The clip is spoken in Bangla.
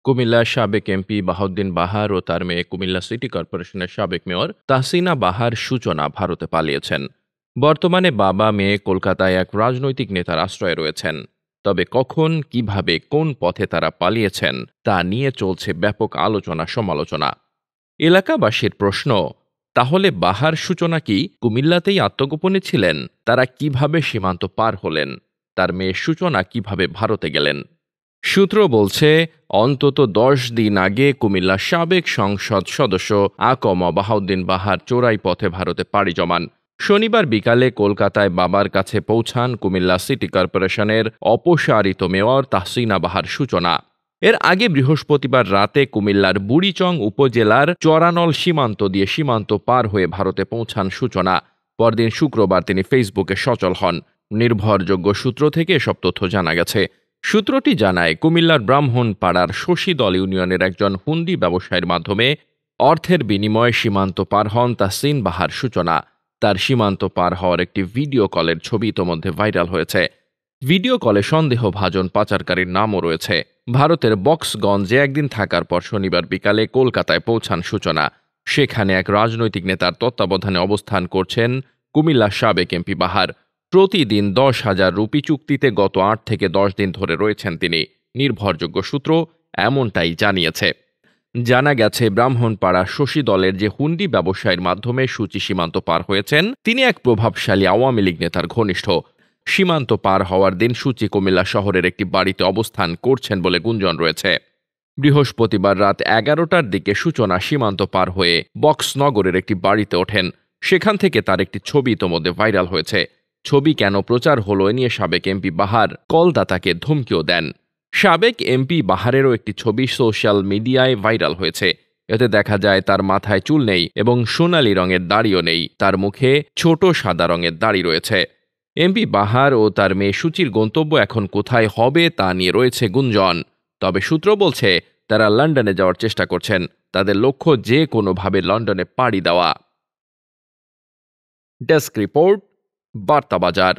কুমিল্লার সাবেক এমপি বাহাউদ্দিন বাহার ও তার মেয়ে কুমিল্লা সিটি কর্পোরেশনের সাবেক মেয়র তাহসিনা বাহার সূচনা ভারতে পালিয়েছেন। বর্তমানে বাবা মেয়ে কলকাতায় এক রাজনৈতিক নেতার আশ্রয়ে রয়েছেন। তবে কখন, কিভাবে, কোন পথে তারা পালিয়েছেন তা নিয়ে চলছে ব্যাপক আলোচনা সমালোচনা। এলাকাবাসীর প্রশ্ন, তাহলে বাহার সূচনা কি কুমিল্লাতেই আত্মগোপনে ছিলেন? তারা কিভাবে সীমান্ত পার হলেন? তার মেয়ে সূচনা কিভাবে ভারতে গেলেন? সূত্র বলছে, অন্তত 10 দিন আগে কুমিল্লার সাবেক সংসদ সদস্য বাহাউদ্দিন বাহার চোরাই পথে ভারতে পাড়ি জমান। শনিবার বিকালে কলকাতায় বাবার কাছে পৌঁছান কুমিল্লা সিটি কর্পোরেশনের অপসারিত মেয়র তাহসিনা বাহার সূচনা। এর আগে বৃহস্পতিবার রাতে কুমিল্লার বুড়িচং উপজেলার চরানল সীমান্ত দিয়ে সীমান্ত পার হয়ে ভারতে পৌঁছান সূচনা। পরদিন শুক্রবার তিনি ফেসবুকে সচল হন। নির্ভরযোগ্য সূত্র থেকে এসব তথ্য জানা গেছে। সূত্রটি জানায়, কুমিল্লার ব্রাহ্মণপাড়ার শশীদল ইউনিয়নের একজন হুন্ডি ব্যবসায়ীর মাধ্যমে অর্থের বিনিময়ে সীমান্ত পার হন তাহসিন বাহার সূচনা। তার সীমান্ত পার হওয়ার একটি ভিডিও কলের ছবি ইতোমধ্যে ভাইরাল হয়েছে। ভিডিও কলে সন্দেহভাজন পাচারকারীর নামও রয়েছে। ভারতের বক্সগঞ্জে একদিন থাকার পর শনিবার বিকালে কলকাতায় পৌঁছান সূচনা। সেখানে এক রাজনৈতিক নেতার তত্ত্বাবধানে অবস্থান করছেন কুমিল্লার সাবেক এমপি বাহার। প্রতিদিন 10,000 রুপি চুক্তিতে গত 8 থেকে 10 দিন ধরে রয়েছেন তিনি। নির্ভরযোগ্য সূত্র এমনটাই জানিয়েছে। জানা গেছে, ব্রাহ্মণপাড়া শশীদলের যে হুন্ডি ব্যবসায়ীর মাধ্যমে সূচি সীমান্ত পার হয়েছেন, তিনি এক প্রভাবশালী আওয়ামী লীগ নেতার ঘনিষ্ঠ। সীমান্ত পার হওয়ার দিন সূচি কুমিল্লা শহরের একটি বাড়িতে অবস্থান করছেন বলে গুঞ্জন রয়েছে। বৃহস্পতিবার রাত 11টার দিকে সূচনা সীমান্ত পার হয়ে বক্সনগরের একটি বাড়িতে ওঠেন। সেখান থেকে তার একটি ছবি ইতোমধ্যে ভাইরাল হয়েছে। ছবি কেন প্রচার হলো এ নিয়ে সাবেক এমপি বাহার কলদাতাকে ধমকিও দেন। সাবেক এমপি বাহারেরও একটি ছবি সোশ্যাল মিডিয়ায় ভাইরাল হয়েছে। এতে দেখা যায় তার মাথায় চুল নেই এবং সোনালি রঙের দাড়িও নেই। তার মুখে ছোট সাদা রঙের দাড়ি রয়েছে। এমপি বাহার ও তার মেয়ে সূচির গন্তব্য এখন কোথায় হবে তা নিয়ে রয়েছে গুঞ্জন। তবে সূত্র বলছে, তারা লন্ডনে যাওয়ার চেষ্টা করছেন। তাদের লক্ষ্য যে কোনোভাবে লন্ডনে পাড়ি দেওয়া। ডেস্ক রিপোর্ট, বার্তা বাজার।